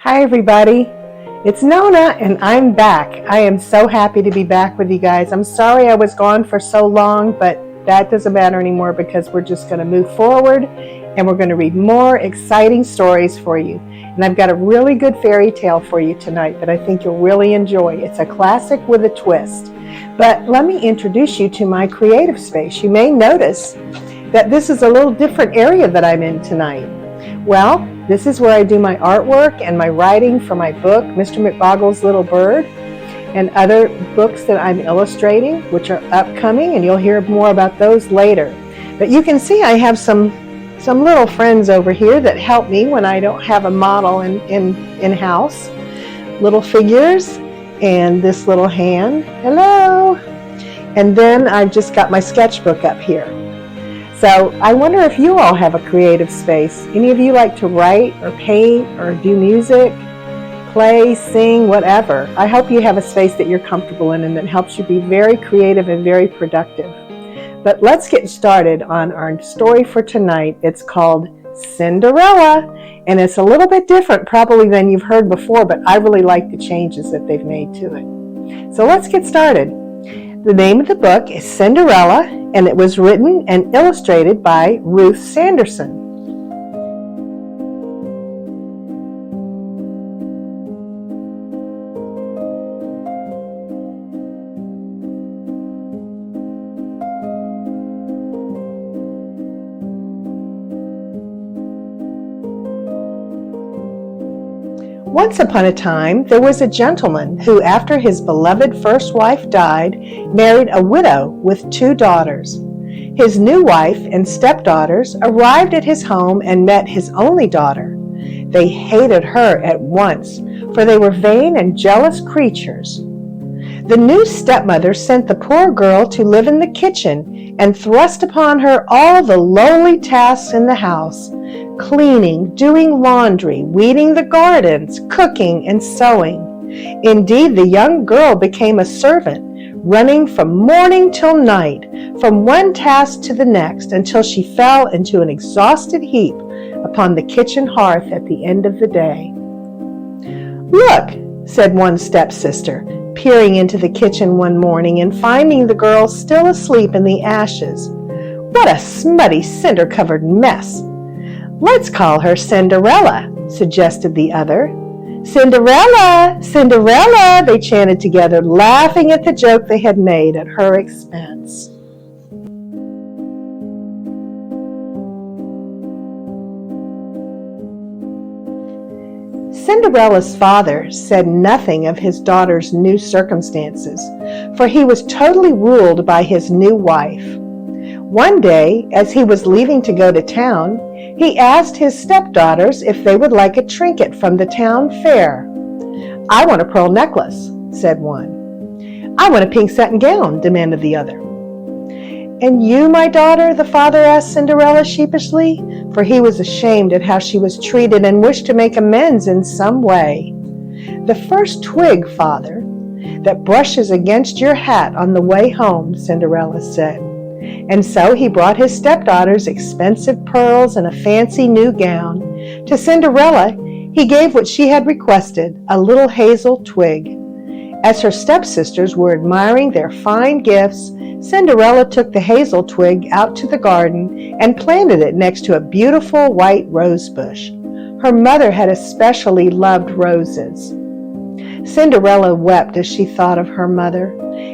Hi everybody, it's Nonna and I'm back. I am so happy to be back with you guys. I'm sorry I was gone for so long, but that doesn't matter anymore because we're just going to move forward and we're going to read more exciting stories for you. And I've got a really good fairy tale for you tonight that I think you'll really enjoy. It's a classic with a twist. But let me introduce you to my creative space. You may notice that this is a little different area that I'm in tonight. Well, this is where I do my artwork and my writing for my book, Mr. McBoggle's Little Bird, and other books that I'm illustrating, which are upcoming, and you'll hear more about those later. But you can see I have some little friends over here that help me when I don't have a model in-house. Little figures and this little hand. Hello! And then I've just got my sketchbook up here. So I wonder if you all have a creative space. Any of you like to write or paint or do music, play, sing, whatever. I hope you have a space that you're comfortable in and that helps you be very creative and very productive. But let's get started on our story for tonight. It's called Cinderella, and it's a little bit different probably than you've heard before, but I really like the changes that they've made to it. So let's get started. The name of the book is Cinderella, and it was written and illustrated by Ruth Sanderson. Once upon a time, there was a gentleman who, after his beloved first wife died, married a widow with 2 daughters. His new wife and stepdaughters arrived at his home and met his only daughter. They hated her at once, for they were vain and jealous creatures. The new stepmother sent the poor girl to live in the kitchen and thrust upon her all the lowly tasks in the house: cleaning, doing laundry, weeding the gardens, cooking, and sewing. Indeed, the young girl became a servant, running from morning till night, from one task to the next, until she fell into an exhausted heap upon the kitchen hearth at the end of the day. "Look," said one stepsister, peering into the kitchen one morning and finding the girl still asleep in the ashes. "What a smutty, cinder-covered mess! Let's call her Cinderella," suggested the other. "Cinderella! Cinderella!" they chanted together, laughing at the joke they had made at her expense. Cinderella's father said nothing of his daughter's new circumstances, for he was totally ruled by his new wife. One day, as he was leaving to go to town, he asked his stepdaughters if they would like a trinket from the town fair. "I want a pearl necklace," said one. "I want a pink satin gown," demanded the other. "And you, my daughter?" the father asked Cinderella sheepishly, for he was ashamed at how she was treated and wished to make amends in some way. "The first twig, father, that brushes against your hat on the way home," Cinderella said. And so he brought his stepdaughters expensive pearls and a fancy new gown. To Cinderella, he gave what she had requested, a little hazel twig. As her stepsisters were admiring their fine gifts, Cinderella took the hazel twig out to the garden and planted it next to a beautiful white rose bush. Her mother had especially loved roses. Cinderella wept as she thought of her mother,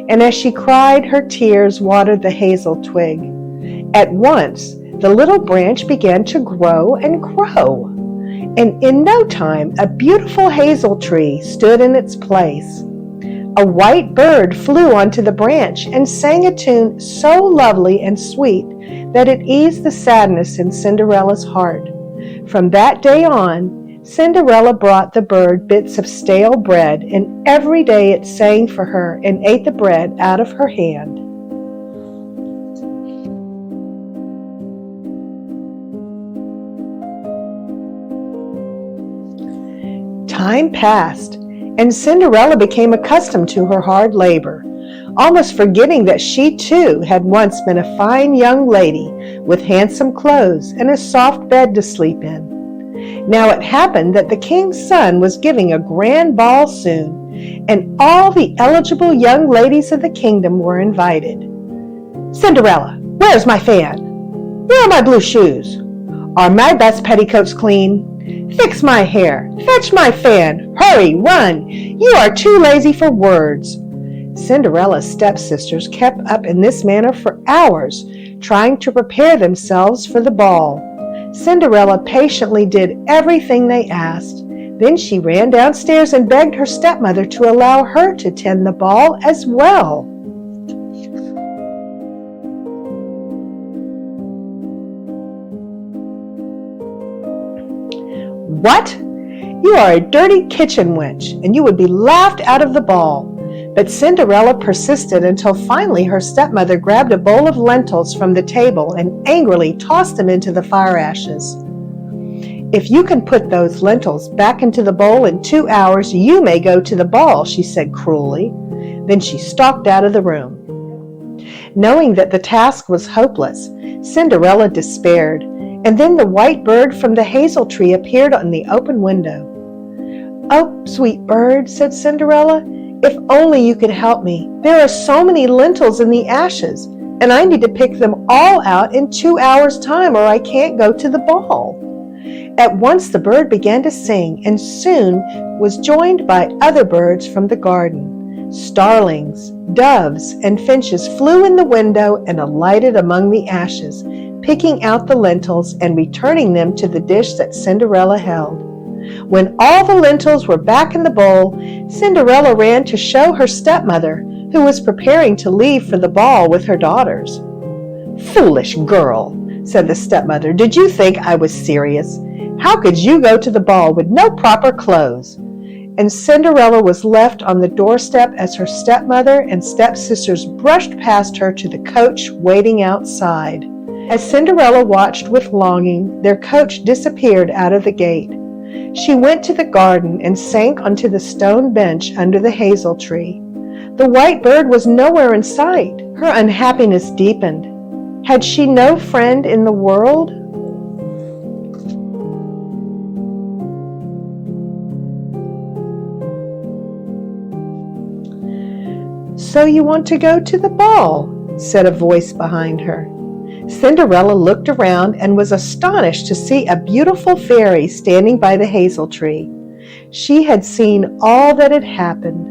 and as she cried, her tears watered the hazel twig. At once, the little branch began to grow and grow, and in no time, a beautiful hazel tree stood in its place. A white bird flew onto the branch and sang a tune so lovely and sweet that it eased the sadness in Cinderella's heart. From that day on, Cinderella brought the bird bits of stale bread, and every day it sang for her and ate the bread out of her hand. Time passed, and Cinderella became accustomed to her hard labor, almost forgetting that she too had once been a fine young lady with handsome clothes and a soft bed to sleep in. Now it happened that the king's son was giving a grand ball soon, and all the eligible young ladies of the kingdom were invited. "Cinderella, where's my fan? Where are my blue shoes? Are my best petticoats clean? Fix my hair, fetch my fan, hurry, run, you are too lazy for words." Cinderella's stepsisters kept up in this manner for hours, trying to prepare themselves for the ball. Cinderella patiently did everything they asked. Then she ran downstairs and begged her stepmother to allow her to tend the ball as well. "What? You are a dirty kitchen wench, and you would be laughed out of the ball." But Cinderella persisted until finally her stepmother grabbed a bowl of lentils from the table and angrily tossed them into the fire ashes. "If you can put those lentils back into the bowl in 2 hours, you may go to the ball," she said cruelly. Then she stalked out of the room. Knowing that the task was hopeless, Cinderella despaired, and then the white bird from the hazel tree appeared on the open window. "Oh, sweet bird," said Cinderella, "if only you could help me. There are so many lentils in the ashes, and I need to pick them all out in 2 hours' time, or I can't go to the ball." At once the bird began to sing, and soon was joined by other birds from the garden. Starlings, doves, and finches flew in the window and alighted among the ashes, picking out the lentils and returning them to the dish that Cinderella held. When all the lentils were back in the bowl, Cinderella ran to show her stepmother, who was preparing to leave for the ball with her daughters. "Foolish girl," said the stepmother, "did you think I was serious? How could you go to the ball with no proper clothes?" And Cinderella was left on the doorstep as her stepmother and stepsisters brushed past her to the coach waiting outside. As Cinderella watched with longing, their coach disappeared out of the gate. She went to the garden and sank onto the stone bench under the hazel tree. The white bird was nowhere in sight. Her unhappiness deepened. Had she no friend in the world? "So you want to go to the ball?" said a voice behind her. Cinderella looked around and was astonished to see a beautiful fairy standing by the hazel tree. She had seen all that had happened.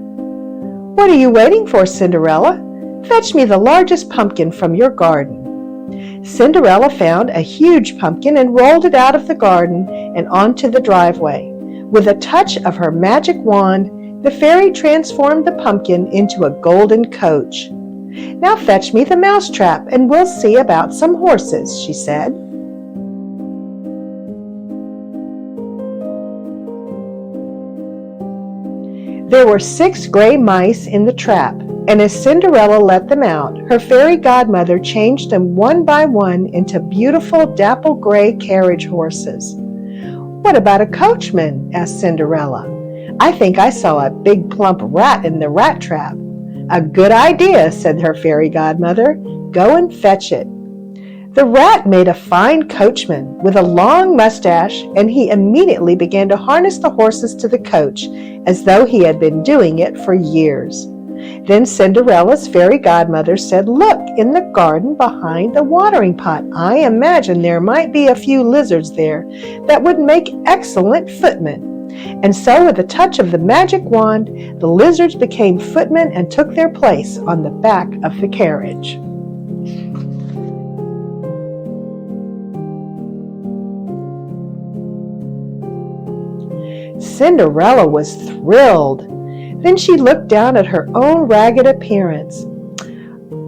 "What are you waiting for, Cinderella? Fetch me the largest pumpkin from your garden." Cinderella found a huge pumpkin and rolled it out of the garden and onto the driveway. With a touch of her magic wand, the fairy transformed the pumpkin into a golden coach. "Now fetch me the mousetrap, and we'll see about some horses," she said. There were 6 gray mice in the trap, and as Cinderella let them out, her fairy godmother changed them one by one into beautiful dapple gray carriage horses. "What about a coachman?" asked Cinderella. "I think I saw a big plump rat in the rat trap." "A good idea," said her fairy godmother. "Go and fetch it." The rat made a fine coachman with a long mustache, and he immediately began to harness the horses to the coach as though he had been doing it for years. Then Cinderella's fairy godmother said, "Look, in the garden behind the watering pot. I imagine there might be a few lizards there that would make excellent footmen." And so with a touch of the magic wand, the lizards became footmen and took their place on the back of the carriage. Cinderella was thrilled. Then she looked down at her own ragged appearance.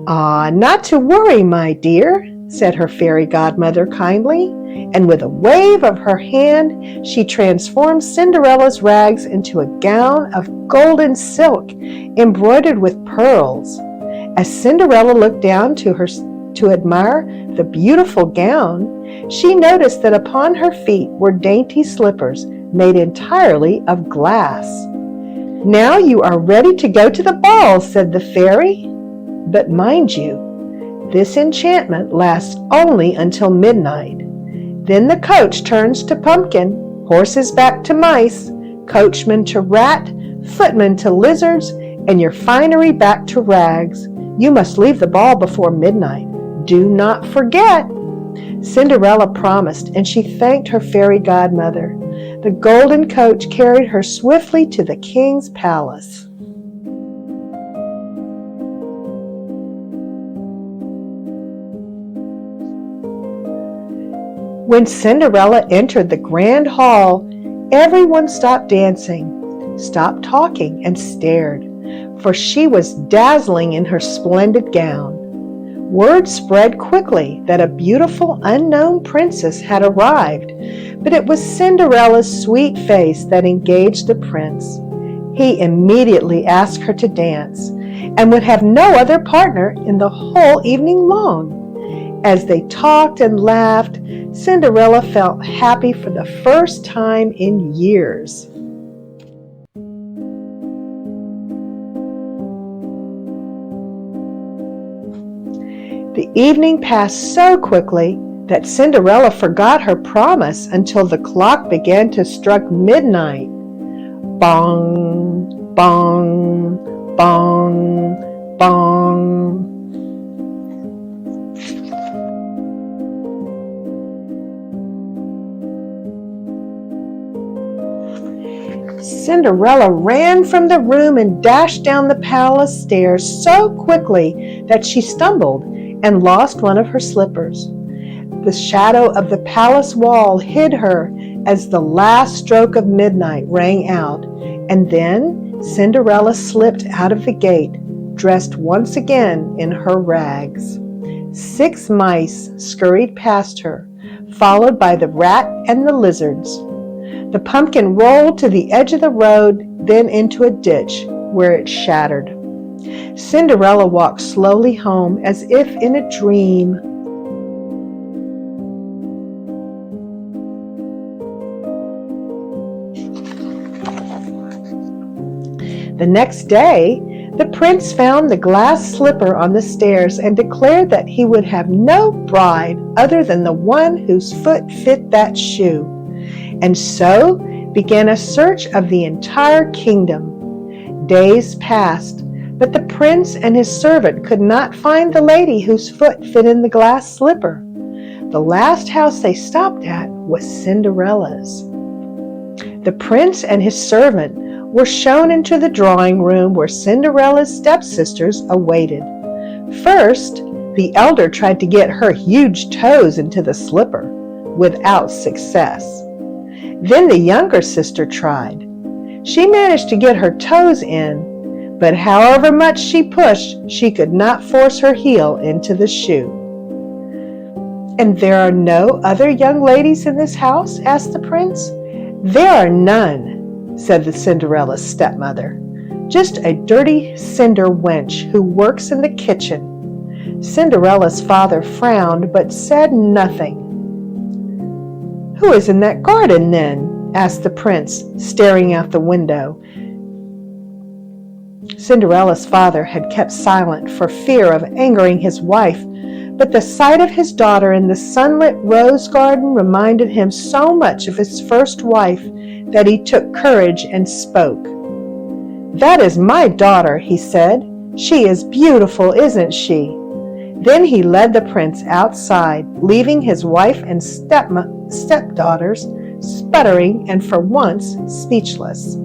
"Ah, not to worry, my dear," said her fairy godmother kindly, and with a wave of her hand, she transformed Cinderella's rags into a gown of golden silk embroidered with pearls. As Cinderella looked down to admire the beautiful gown, she noticed that upon her feet were dainty slippers made entirely of glass. "Now you are ready to go to the ball," said the fairy. "But mind you, this enchantment lasts only until midnight. Then the coach turns to pumpkin, horses back to mice, coachman to rat, footman to lizards, and your finery back to rags. You must leave the ball before midnight. Do not forget." Cinderella promised, and she thanked her fairy godmother. The golden coach carried her swiftly to the king's palace. When Cinderella entered the grand hall, everyone stopped dancing, stopped talking, and stared, for she was dazzling in her splendid gown. Word spread quickly that a beautiful unknown princess had arrived, but it was Cinderella's sweet face that engaged the prince. He immediately asked her to dance and would have no other partner in the whole evening long. As they talked and laughed, Cinderella felt happy for the first time in years. The evening passed so quickly that Cinderella forgot her promise until the clock began to strike midnight. Bong, bong, bong, bong. Cinderella ran from the room and dashed down the palace stairs so quickly that she stumbled and lost one of her slippers. The shadow of the palace wall hid her as the last stroke of midnight rang out, and then Cinderella slipped out of the gate, dressed once again in her rags. 6 mice scurried past her, followed by the rat and the lizards. The pumpkin rolled to the edge of the road, then into a ditch, where it shattered. Cinderella walked slowly home as if in a dream. The next day, the prince found the glass slipper on the stairs and declared that he would have no bride other than the one whose foot fit that shoe. And so began a search of the entire kingdom. Days passed, but the prince and his servant could not find the lady whose foot fit in the glass slipper. The last house they stopped at was Cinderella's. The prince and his servant were shown into the drawing room where Cinderella's stepsisters awaited. First, the elder tried to get her huge toes into the slipper, without success. Then the younger sister tried. She managed to get her toes in, but however much she pushed, she could not force her heel into the shoe. "And there are no other young ladies in this house?" asked the prince. "There are none," said the Cinderella's stepmother. "Just a dirty cinder wench who works in the kitchen." Cinderella's father frowned but said nothing. "Who is in that garden, then?" asked the prince, staring out the window. Cinderella's father had kept silent for fear of angering his wife, but the sight of his daughter in the sunlit rose garden reminded him so much of his first wife that he took courage and spoke. "That is my daughter," he said. "She is beautiful, isn't she?" Then he led the prince outside, leaving his wife and stepdaughters sputtering and for once speechless.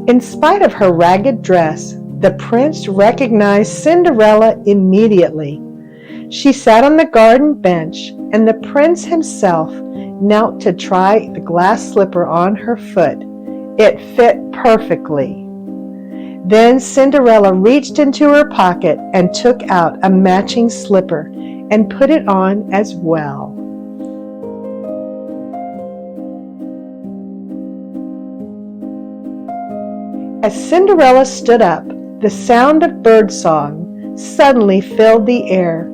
In spite of her ragged dress, the prince recognized Cinderella immediately. She sat on the garden bench, and the prince himself knelt to try the glass slipper on her foot. It fit perfectly. Then Cinderella reached into her pocket and took out a matching slipper and put it on as well. As Cinderella stood up, the sound of birdsong suddenly filled the air.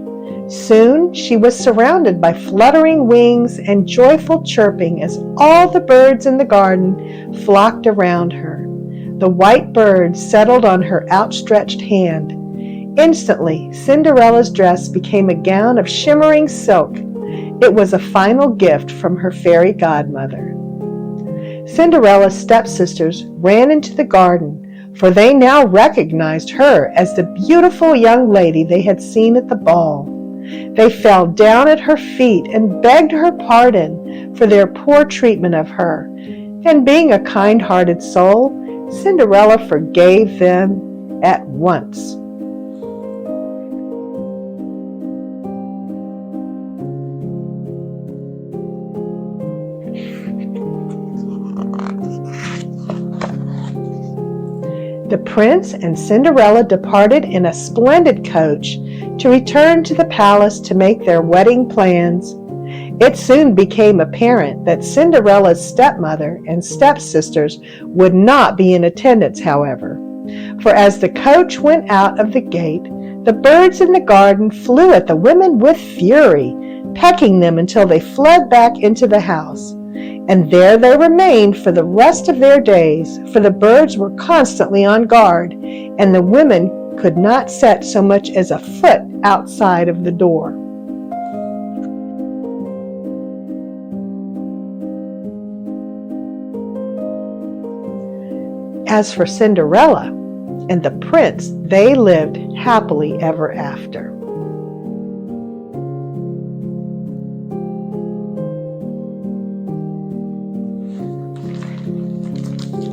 Soon she was surrounded by fluttering wings and joyful chirping as all the birds in the garden flocked around her. The white bird settled on her outstretched hand. Instantly, Cinderella's dress became a gown of shimmering silk. It was a final gift from her fairy godmother. Cinderella's stepsisters ran into the garden, for they now recognized her as the beautiful young lady they had seen at the ball. They fell down at her feet and begged her pardon for their poor treatment of her, and being a kind-hearted soul, Cinderella forgave them at once. The prince and Cinderella departed in a splendid coach to return to the palace to make their wedding plans. It soon became apparent that Cinderella's stepmother and stepsisters would not be in attendance, however, for as the coach went out of the gate, the birds in the garden flew at the women with fury, pecking them until they fled back into the house. And there they remained for the rest of their days, for the birds were constantly on guard, and the women could not set so much as a foot outside of the door. As for Cinderella and the prince, they lived happily ever after.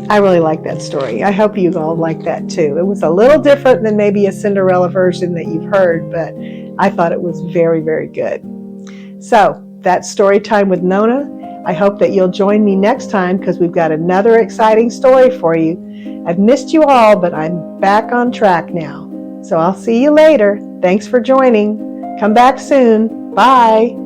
I really like that story. I hope you all like that too. It was a little different than maybe a Cinderella version that you've heard, but I thought it was very, very good. So that's story time with Nonna. I hope that you'll join me next time because we've got another exciting story for you. I've missed you all, but I'm back on track now. So I'll see you later. Thanks for joining. Come back soon. Bye.